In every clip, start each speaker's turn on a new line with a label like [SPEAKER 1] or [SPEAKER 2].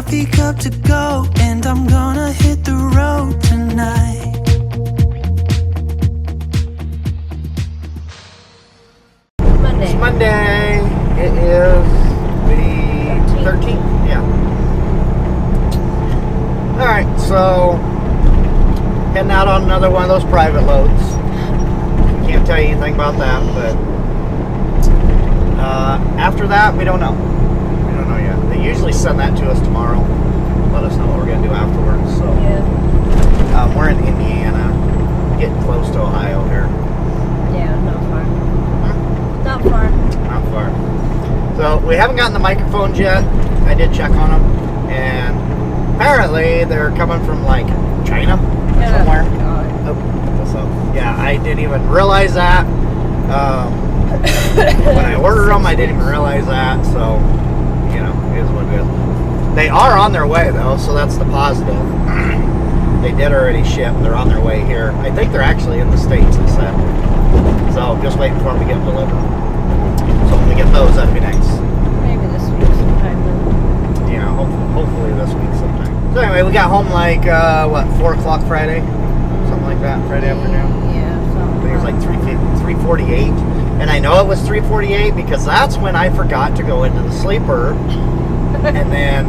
[SPEAKER 1] coffee cup to go, and I'm gonna hit the road tonight.
[SPEAKER 2] Monday.
[SPEAKER 3] It's Monday. It is the 13th. Yeah. Alright, so heading out on another one of those private loads. Can't tell you anything about that, but after that, we don't know. We don't know yet. They usually send that to us tomorrow. Let us know what we're going to do afterwards. So
[SPEAKER 2] Yeah.
[SPEAKER 3] we're in Indiana, getting close to Ohio here.
[SPEAKER 2] Yeah, not far. Not far.
[SPEAKER 3] Not far. So we haven't gotten the microphones yet. I did check on them, and apparently they're coming from like China or somewhere. Oh, what's up? Yeah, I didn't even realize that. When I ordered them, I didn't even realize that. So, you know, it is what it is. They are on their way though, so that's the positive. They did already ship. They're on their way here. I think they're actually in the States, it said. So just waiting for them to get them delivered. So when we get those, that'd be nice.
[SPEAKER 2] Maybe this week sometime then.
[SPEAKER 3] Yeah, hopefully this week sometime. So anyway, we got home like, 4 o'clock Friday? Something like that, Friday afternoon.
[SPEAKER 2] Yeah,
[SPEAKER 3] I think it was like 3:48. And I know it was 3:48 because that's when I forgot to go into the sleeper. And then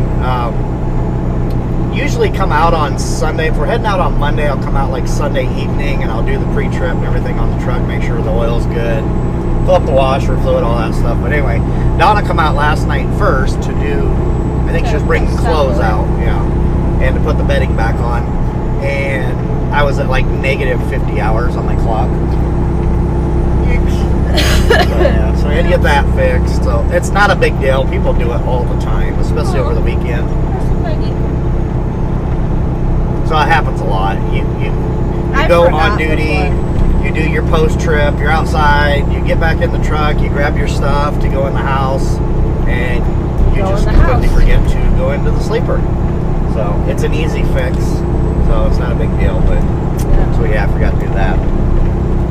[SPEAKER 3] usually come out on Sunday. If we're heading out on Monday, I'll come out like Sunday evening and I'll do the pre-trip and everything on the truck, make sure the oil's good, fill up the washer fluid, all that stuff. But anyway, Donna come out last night first to do, I think she was bringing clothes out, yeah, and to put the bedding back on. And I was at like negative 50 hours on my clock. So I had to get that fixed. So it's not a big deal. People do it all the time, especially over the weekend. So it happens a lot. You go on duty, you do your post trip, you're outside, you get back in the truck, you grab your stuff to go in the house, and you just completely forget to go into the sleeper. So it's an easy fix. So it's not a big deal, but so yeah, I forgot to do that.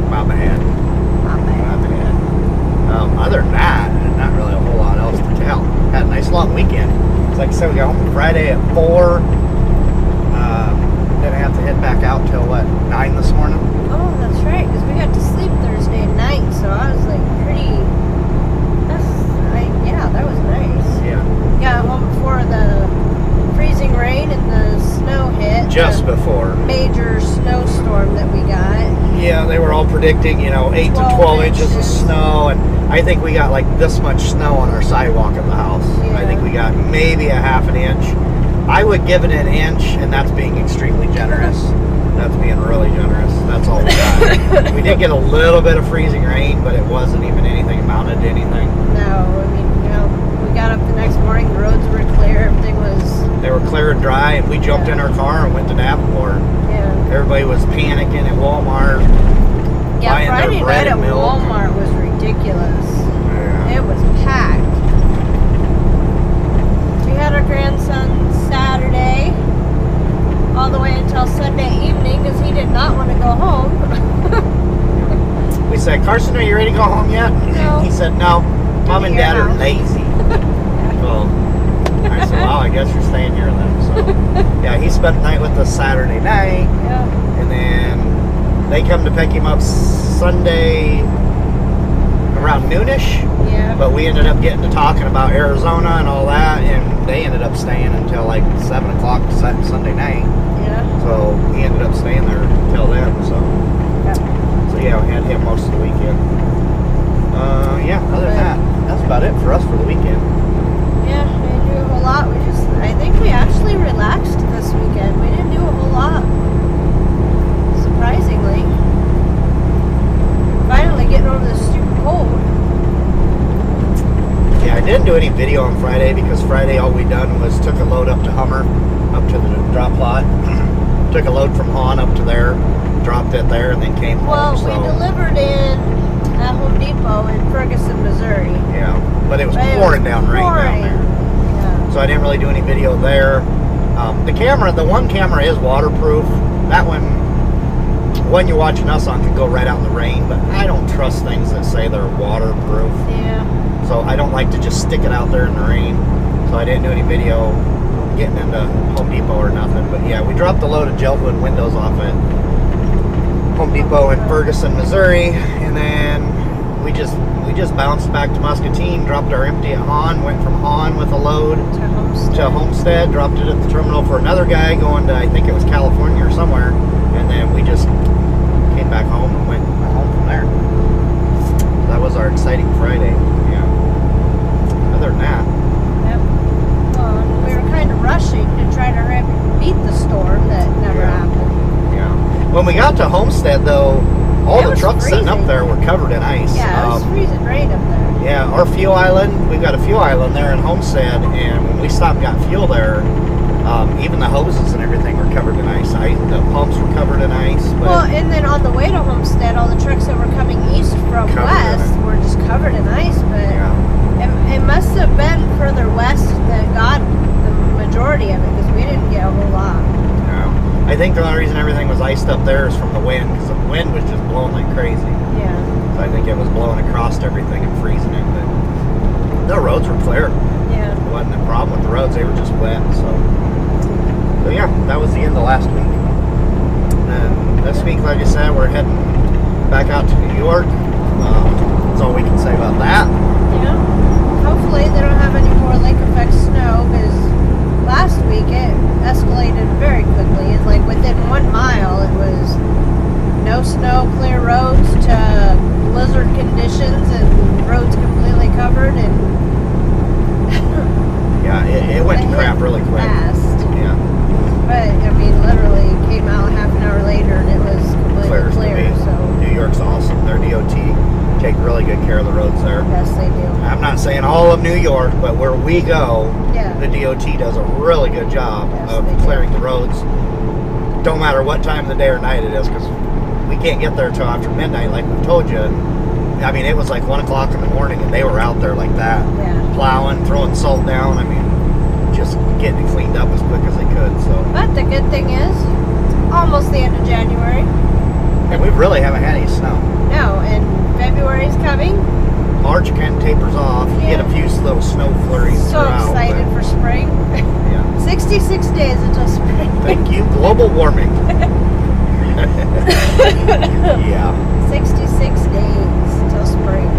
[SPEAKER 3] My bad. Other than that, not really a whole lot else to tell. Had a nice long weekend. It's like I said, we got home Friday at 4. Then I have to head back out till what, 9 this morning?
[SPEAKER 2] Oh, that's right, because we got to sleep Thursday night, so I was like yeah, that was nice.
[SPEAKER 3] Yeah.
[SPEAKER 2] Got home before the freezing rain and the snow hit.
[SPEAKER 3] Just before.
[SPEAKER 2] Major snowstorm that we got.
[SPEAKER 3] Yeah, they were all predicting, 8 to 12 inches of snow, and I think we got like this much snow on our sidewalk of the house.
[SPEAKER 2] Yeah.
[SPEAKER 3] I think we got maybe a half an inch. I would give it an inch, and that's being extremely generous. That's being really generous. That's all we got. We did get a little bit of freezing rain, but it wasn't even anything amounted to anything.
[SPEAKER 2] No, I mean, we got up the next morning, the roads were clear, everything was...
[SPEAKER 3] They were clear and dry, and we jumped in our car and went to Davenport.
[SPEAKER 2] Yeah.
[SPEAKER 3] Everybody was panicking at Walmart.
[SPEAKER 2] Yeah, Friday night at Walmart was ridiculous.
[SPEAKER 3] Yeah.
[SPEAKER 2] It was packed. We had our grandson Saturday all the way until Sunday evening because he did not want to go home.
[SPEAKER 3] We said, Carson, are you ready to go home yet?
[SPEAKER 2] No.
[SPEAKER 3] He said, no. Mom and Dad are lazy. So I said, well, I guess you're staying here then. So yeah, he spent the night with us Saturday night.
[SPEAKER 2] Yeah.
[SPEAKER 3] And then they come to pick him up Sunday around noonish.
[SPEAKER 2] Yeah.
[SPEAKER 3] But we ended up getting to talking about Arizona and all that, and they ended up staying until like 7 o'clock Sunday night.
[SPEAKER 2] Yeah.
[SPEAKER 3] So he ended up staying there until then. So yeah, we had him most of the weekend. Yeah, other than that, that's about it for us for the weekend.
[SPEAKER 2] Yeah, we didn't do a whole lot. I think we actually relaxed this weekend. We didn't do a whole lot. Surprisingly. Finally getting over this stupid cold.
[SPEAKER 3] Yeah, I didn't do any video on Friday because Friday all we done was took a load up to Hummer, up to the drop lot. Took a load from Han up to there, dropped it there, and then came home.
[SPEAKER 2] Well,
[SPEAKER 3] so.
[SPEAKER 2] we delivered in at Home Depot in Ferguson, Missouri.
[SPEAKER 3] Yeah, but it was pouring down rain down there.
[SPEAKER 2] Yeah.
[SPEAKER 3] So I didn't really do any video there. The one camera is waterproof. That one you're watching us on could go right out in the rain, but I don't trust things that say they're waterproof.
[SPEAKER 2] Yeah.
[SPEAKER 3] So I don't like to just stick it out there in the rain. So I didn't do any video getting into Home Depot or nothing. But yeah, we dropped a load of gel-wood windows off at Home Depot in Ferguson, Missouri, and then we just bounced back to Muscatine, dropped our empty at Hahn, went from Hahn with a load to Homestead, dropped it at the terminal for another guy going to, I think it was California or somewhere, and then we just came back home and went home from there. So that was our exciting Friday. Yeah. Other than that,
[SPEAKER 2] Yep. Well, we were kind of rushing to try to beat the storm that never happened.
[SPEAKER 3] yeah. When we got to Homestead, though, all
[SPEAKER 2] It
[SPEAKER 3] the
[SPEAKER 2] was
[SPEAKER 3] trucks sitting up
[SPEAKER 2] freezing.
[SPEAKER 3] there were covered in ice.
[SPEAKER 2] Yeah, it was freezing rain up there.
[SPEAKER 3] Yeah, our fuel island, we've got a fuel island there in Homestead, and when we stopped and got fuel there, even the hoses and everything were covered in ice. The pumps were covered in ice. But
[SPEAKER 2] Well, and then on the way to Homestead, all the trucks that were coming east from
[SPEAKER 3] Covered in
[SPEAKER 2] west
[SPEAKER 3] it.
[SPEAKER 2] were just covered in ice. But
[SPEAKER 3] yeah,
[SPEAKER 2] it must have been further west that got the majority of it, because we didn't get a whole lot.
[SPEAKER 3] yeah. I think the only reason everything was iced up there is from the wind, because the wind was just blowing like crazy.
[SPEAKER 2] Yeah.
[SPEAKER 3] So I think it was blowing across everything and freezing it. But the roads were clear.
[SPEAKER 2] Yeah.
[SPEAKER 3] It wasn't a problem with the roads; they were just wet. So yeah, that was the end of last week. And this week, like I said, we're heading back out to New York. That's all we can say about that.
[SPEAKER 2] Yeah. Hopefully they don't have any more lake effect snow, because last week it escalated very quickly. It's like within 1 mile it was no snow, clear roads, to blizzard conditions and roads completely covered, and
[SPEAKER 3] Yeah, it went to crap really quick.
[SPEAKER 2] fast.
[SPEAKER 3] Yeah,
[SPEAKER 2] But I mean, literally came out half an hour later and it was completely
[SPEAKER 3] as can
[SPEAKER 2] clear.
[SPEAKER 3] be.
[SPEAKER 2] So
[SPEAKER 3] New York's awesome. Their DOT take really good care of the roads there.
[SPEAKER 2] yes, they do.
[SPEAKER 3] I'm not saying all of New York, but where we go,
[SPEAKER 2] Yeah.
[SPEAKER 3] the DOT does a really good job
[SPEAKER 2] Yes,
[SPEAKER 3] of
[SPEAKER 2] they do.
[SPEAKER 3] clearing the roads. Don't matter what time of the day or night it is, because we can't get there till after midnight, like we told you. I mean, it was like 1 o'clock in the morning, and they were out there like that,
[SPEAKER 2] Yeah.
[SPEAKER 3] plowing, throwing salt down. I mean, just getting it cleaned up as quick as they could. So,
[SPEAKER 2] But the good thing is, it's almost the end of January.
[SPEAKER 3] and we really haven't had any snow.
[SPEAKER 2] No, and February's coming.
[SPEAKER 3] March kind of tapers off. You get a few little snow flurries
[SPEAKER 2] So
[SPEAKER 3] throughout.
[SPEAKER 2] excited for spring.
[SPEAKER 3] But, yeah.
[SPEAKER 2] 66 days until spring.
[SPEAKER 3] Thank you, global warming. Yeah.
[SPEAKER 2] 66 days until spring.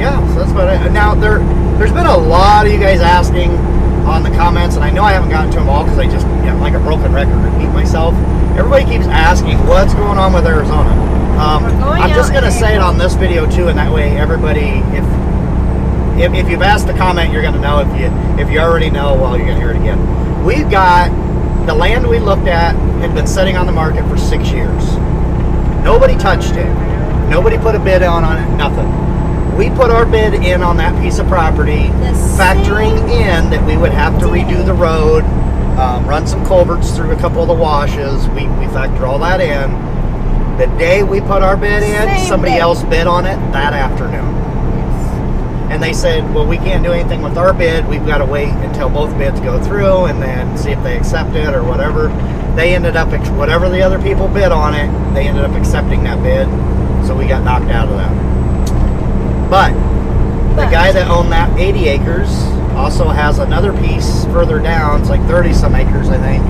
[SPEAKER 3] Yeah, so that's about it. Now, there's been a lot of you guys asking on the comments, and I know I haven't gotten to them all because I just, I'm like a broken record, repeat myself. Everybody keeps asking what's going on with Arizona.
[SPEAKER 2] We're going
[SPEAKER 3] I'm just
[SPEAKER 2] out
[SPEAKER 3] going to
[SPEAKER 2] in
[SPEAKER 3] say it
[SPEAKER 2] April.
[SPEAKER 3] on this video too, and that way everybody, if you've asked the comment, you're going to know. If you already know, well, you're going to hear it again. We've got the land we looked at had been sitting on the market for 6 years. Nobody touched it. Nobody put a bid on it. Nothing. We put our bid in on that piece of property, factoring in that we would have to redo the road, run some culverts through a couple of the washes. We factor all that in. The day we put our bid in,
[SPEAKER 2] Same
[SPEAKER 3] somebody
[SPEAKER 2] day.
[SPEAKER 3] else bid on it that afternoon. And they said, well, we can't do anything with our bid. We've got to wait until both bids go through and then see if they accept it or whatever. They ended up, whatever the other people bid on it, they ended up accepting that bid. So we got knocked out of that. But the guy that owned that 80 acres also has another piece further down. It's like 30 some acres, I think.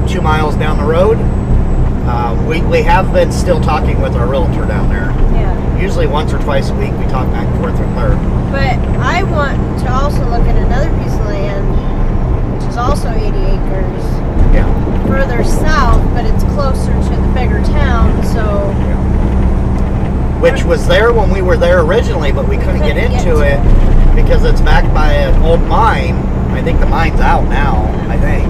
[SPEAKER 3] 2 miles down the road. We have been still talking with our realtor down there.
[SPEAKER 2] Yeah.
[SPEAKER 3] Usually once or twice a week we talk back and forth with her.
[SPEAKER 2] But I want to also look at another piece of land, which is also 80 acres,
[SPEAKER 3] Yeah.
[SPEAKER 2] further south, but it's closer to the bigger town, so
[SPEAKER 3] Which was there when we were there originally, but we couldn't get into it because it's backed by an old mine. I think the mine's out now, I think.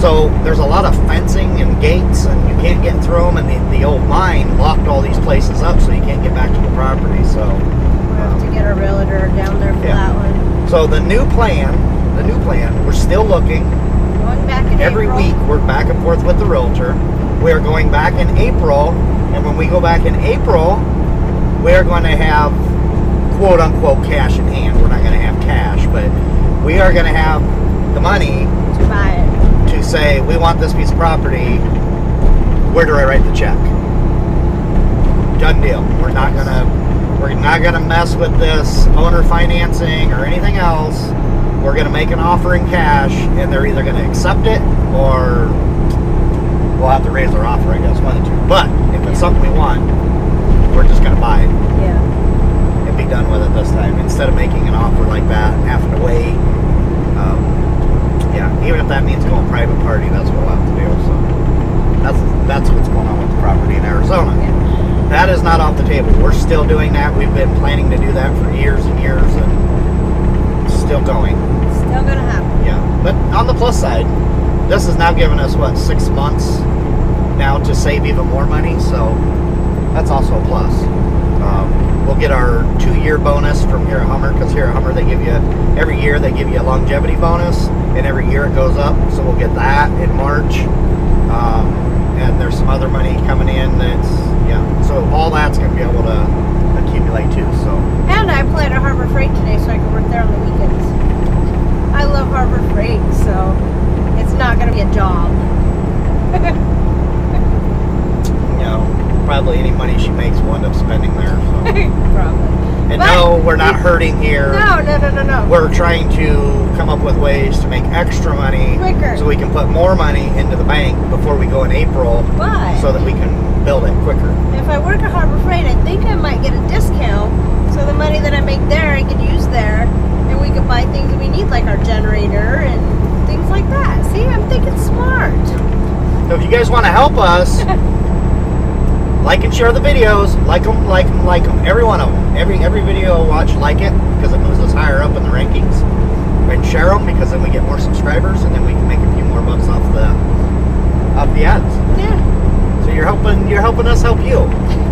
[SPEAKER 3] So there's a lot of fencing and gates, and you can't get through them, and the old mine blocked all these places up, so you can't get back to the property. So
[SPEAKER 2] we'll have to get a realtor down there for that one.
[SPEAKER 3] So the new plan, we're still looking.
[SPEAKER 2] Going back in
[SPEAKER 3] Every
[SPEAKER 2] April.
[SPEAKER 3] week we're back and forth with the realtor. We're going back in April, and when we go back in April, we're going to have quote unquote cash in hand. We're not going to have cash, but we are going to have the money
[SPEAKER 2] to buy it.
[SPEAKER 3] to say, we want this piece of property. Where do I write the check? Done deal. We're not going to We're not going to mess with this owner financing or anything else. We're going to make an offer in cash, and they're either going to accept it or we'll have to raise our offer, I guess, one of the two. But if it's something we want, we're just going to buy it and be done with it this time, instead of making an offer like that and having to wait. Even if that means going private party, that's what we'll have to do. So that's what's going on with the property in Arizona. That is not off the table. We're still doing that. We've been planning to do that for years and years, and still going.
[SPEAKER 2] Still gonna happen.
[SPEAKER 3] Yeah, but on the plus side, this has now given us, 6 months now to save even more money, so that's also a plus. We'll get our 2-year bonus from here at Hummer, because here at Hummer every year they give you a longevity bonus, and every year it goes up, so we'll get that in March. And there's some other money coming in so all that's going to be able to accumulate too. So.
[SPEAKER 2] And I plan at Harbor Freight today, so I can work there on the weekends. I love Harbor Freight, so it's not going to be a job.
[SPEAKER 3] Probably any money she makes will end up spending there. So.
[SPEAKER 2] Probably.
[SPEAKER 3] And no, we're not hurting here.
[SPEAKER 2] No.
[SPEAKER 3] We're trying to come up with ways to make extra money
[SPEAKER 2] quicker,
[SPEAKER 3] so we can put more money into the bank before we go in April.
[SPEAKER 2] Why?
[SPEAKER 3] So that we can build it quicker.
[SPEAKER 2] If I work at Harbor Freight, I think I might get a discount. So the money that I make there, I could use there, and we could buy things that we need, like our generator and things like that. See, I'm thinking smart.
[SPEAKER 3] So if you guys want to help us, like and share the videos. Like them. Every one of them. Every video I watch, like it, because it moves us higher up in the rankings. And share them, because then we get more subscribers, and then we can make a few more bucks off the ads.
[SPEAKER 2] Yeah.
[SPEAKER 3] So you're helping us help you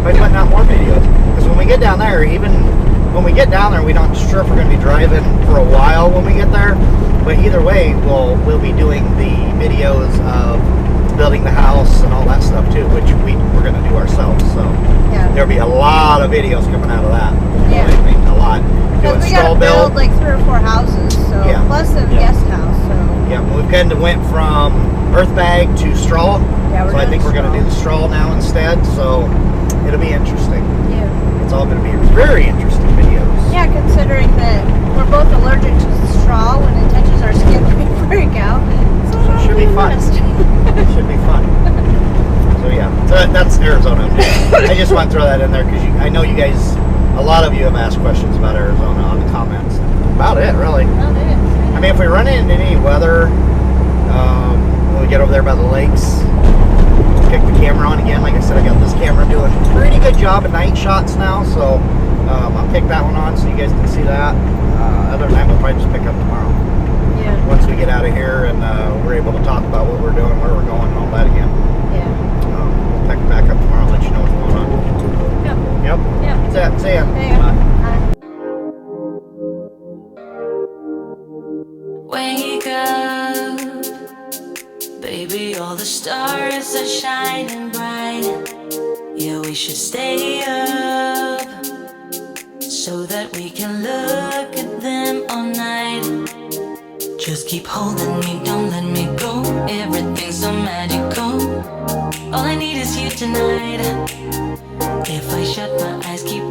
[SPEAKER 3] by putting out more videos. Because when we get down there, we're not sure if we're going to be driving for a while when we get there. But either way, we'll be doing the videos of building the house and all that stuff too, which we're going to do ourselves. So there'll be a lot of videos coming out of that.
[SPEAKER 2] Yeah.
[SPEAKER 3] I mean, a lot.
[SPEAKER 2] Because we got to build like 3 or 4 houses, so plus a guest house. So
[SPEAKER 3] we've kind of went from earth bag to straw. So I think we're going to do the straw now instead. So it'll be interesting.
[SPEAKER 2] Yeah.
[SPEAKER 3] It's all going to be very interesting videos.
[SPEAKER 2] Yeah, considering that we're both allergic to straw, when it touches our skin, we freak out. So
[SPEAKER 3] it should be fun. It should be fun. So that's Arizona. I just want to throw that in there because I know you guys, a lot of you have asked questions about Arizona on the comments. About it, really.
[SPEAKER 2] About it.
[SPEAKER 3] I mean, if we run into any weather, when we get over there by the lakes, pick the camera on again. Like I said, I got this camera doing a pretty good job at night shots now, so I'll pick that one on so you guys can see that. Other than that, we'll probably just pick up tomorrow.
[SPEAKER 2] Yeah.
[SPEAKER 3] Once we get out of here and we're able to talk about what we're doing, where we're going, and all that again.
[SPEAKER 2] Yeah.
[SPEAKER 3] We'll pick back up tomorrow and let you know what's going on. Yep. That's it. See ya. Bye.
[SPEAKER 1] Wake up, baby, all the stars are shining bright. Yeah, we should stay up so that we can look at them all night. Just keep holding me, don't let me go. Everything's so magical. All I need is you tonight. If I shut my eyes, keep